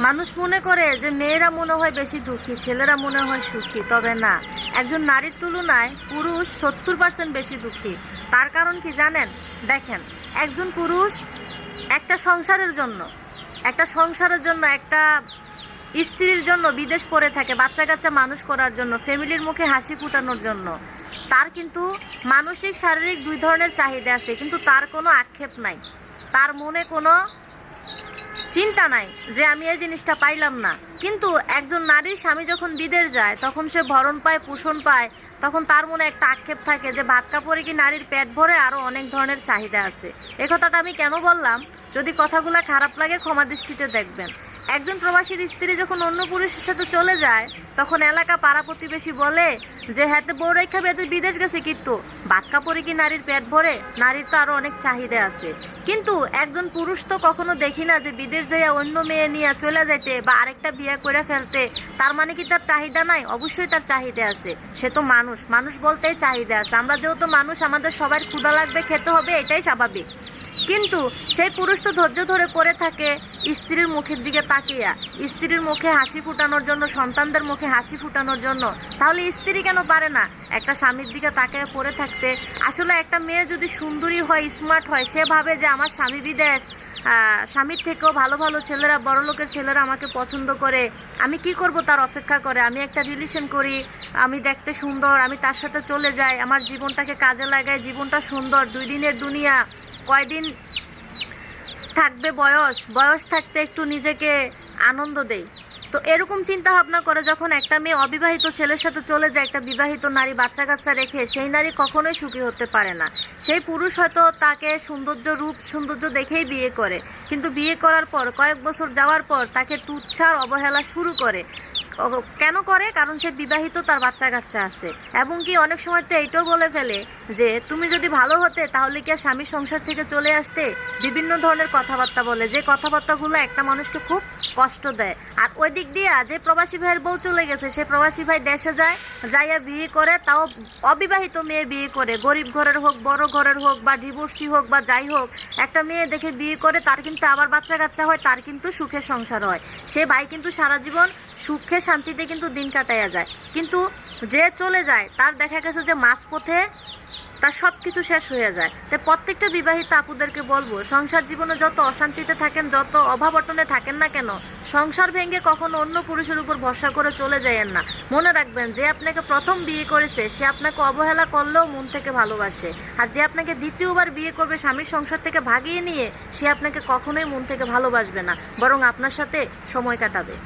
মানুষ মনে করে যে মেয়েরা মনে হয় বেশি দুঃখী, ছেলেরা মনে হয় সুখী। তবে না, একজন নারীর তুলনায় পুরুষ 70% বেশি দুঃখী। তার কারণ কি জানেন? দেখেন, একজন পুরুষ একটা সংসারের জন্য একটা স্ত্রীর জন্য বিদেশ পড়ে থাকে, বাচ্চা কাচ্চা মানুষ করার জন্য, ফ্যামিলির মুখে হাসি ফুটানোর জন্য। তার কিন্তু মানসিক শারীরিক দুই ধরনের চাহিদা আছে, কিন্তু তার কোনো আক্ষেপ নাই, তার মনে কোনো চিন্তা নাই যে আমি এই জিনিসটা পাইলাম না। কিন্তু একজন নারীর স্বামী যখন বিদেশ যায়, তখন সে ভরণ পায়, পোষণ পায়, তখন তার মনে একটা আক্ষেপ থাকে যে ভাত কাপড়ে কি নারীর পেট ভরে, আরও অনেক ধরনের চাহিদা আছে। এ কথাটা আমি কেন বললাম? যদি কথাগুলো খারাপ লাগে ক্ষমা দৃষ্টিতে দেখবেন। একজন প্রবাসীর স্ত্রী যখন অন্য পুরুষের সাথে চলে যায়, তখন এলাকা পাড়া প্রতিবেশী বলে যে হাতে বউ রেখা বেঁধে বিদেশ গেছে, কিন্তু ভাত কাপড়ে কি নারীর পেট ভরে? নারীর তো আরও অনেক চাহিদা আছে। কিন্তু একজন পুরুষ তো কখনো দেখি না যে বিদেশ যাইয়া অন্য মেয়ে নিয়ে চলে যেতে বা আরেকটা বিয়ে করে ফেলতে। তার মানে কি তার চাহিদা নাই? অবশ্যই তার চাহিদা আছে। সে তো মানুষ, মানুষ বলতেই চাহিদা আছে। আমরা যেহেতু মানুষ, আমাদের সবার ক্ষুধা লাগবে, খেতে হবে, এটাই স্বাভাবিক। কিন্তু সেই পুরুষ তো ধৈর্য ধরে পড়ে থাকে স্ত্রীর মুখের দিকে তাকিয়া, স্ত্রীর মুখে হাসি ফুটানোর জন্য, সন্তানদের মুখে হাসি ফুটানোর জন্য। তাহলে স্ত্রী কেন পারে না একটা স্বামীর দিকে তাকিয়ে পড়ে থাকতে? আসলে একটা মেয়ে যদি সুন্দরী হয়, স্মার্ট হয়, সে ভাবে যে আমার স্বামী বিদেশ, স্বামীর থেকেও ভালো ভালো ছেলেরা, বড় লোকের ছেলেরা আমাকে পছন্দ করে, আমি কি করব তার অপেক্ষা করে, আমি একটা রিলেশন করি, আমি দেখতে সুন্দর, আমি তার সাথে চলে যাই, আমার জীবনটাকে কাজে লাগাই, জীবনটা সুন্দর, 2 দিনের দুনিয়া, কয়দিন থাকবে, বয়স থাকতে একটু নিজেকে আনন্দ দেই। তো এরকম চিন্তা ভাবনা করে যখন একটা মেয়ে অবিবাহিত ছেলের সাথে চলে যায়, একটা বিবাহিত নারী বাচ্চা কাচ্চা রেখে, সেই নারী কখনোই সুখী হতে পারে না। সেই পুরুষ হয়তো তাকে সৌন্দর্য দেখেই বিয়ে করে, কিন্তু বিয়ে করার পর কয়েক বছর যাওয়ার পর তাকে তুচ্ছার অবহেলা শুরু করে। কেন করে? কারণ সে বিবাহিত, তার বাচ্চা কাচ্চা আছে। এবং কি অনেক সময় তো এইটাও বলে ফেলে যে তুমি যদি ভালো হতে তাহলে কি আর স্বামীর সংসার থেকে চলে আসতে। বিভিন্ন ধরনের কথাবার্তা বলে, যে কথাবার্তাগুলো একটা মানুষকে খুব কষ্ট দেয়। আর ওই দিক দিয়ে যে প্রবাসী ভাইয়ের বউ চলে গেছে, সে প্রবাসী ভাই দেশে যাইয়া বিয়ে করে, তাও অবিবাহিত মেয়ে বিয়ে করে, গরিব ঘরের হোক, বড় ঘরের হোক, বা ডিভোর্সি হোক, বা যাই হোক, একটা মেয়ে দেখে বিয়ে করে, তার কিন্তু আবার বাচ্চা কাচ্চা হয়, তার কিন্তু সুখের সংসার হয়। সে ভাই কিন্তু সারা জীবন সুখে শান্তিতে কিন্তু দিন কাটাইয়া যায়। কিন্তু যে চলে যায়, তার দেখা গেছে যে মাঝপথে তার সব কিছু শেষ হয়ে যায়। তাই প্রত্যেকটা বিবাহিত আপুদেরকে বলবো, সংসার জীবনে যত অশান্তিতে থাকেন, যত অভাব অটনে থাকেন না কেন, সংসার ভেঙে কখনো অন্য পুরুষের উপর ভরসা করে চলে যায়েন না। মনে রাখবেন, যে আপনাকে প্রথম বিয়ে করেছে সে আপনাকে অবহেলা করলেও মন থেকে ভালোবাসে, আর যে আপনাকে দ্বিতীয়বার বিয়ে করবে স্বামীর সংসার থেকে ভাগিয়ে নিয়ে, সে আপনাকে কখনোই মন থেকে ভালোবাসবে না, বরং আপনার সাথে সময় কাটাবে।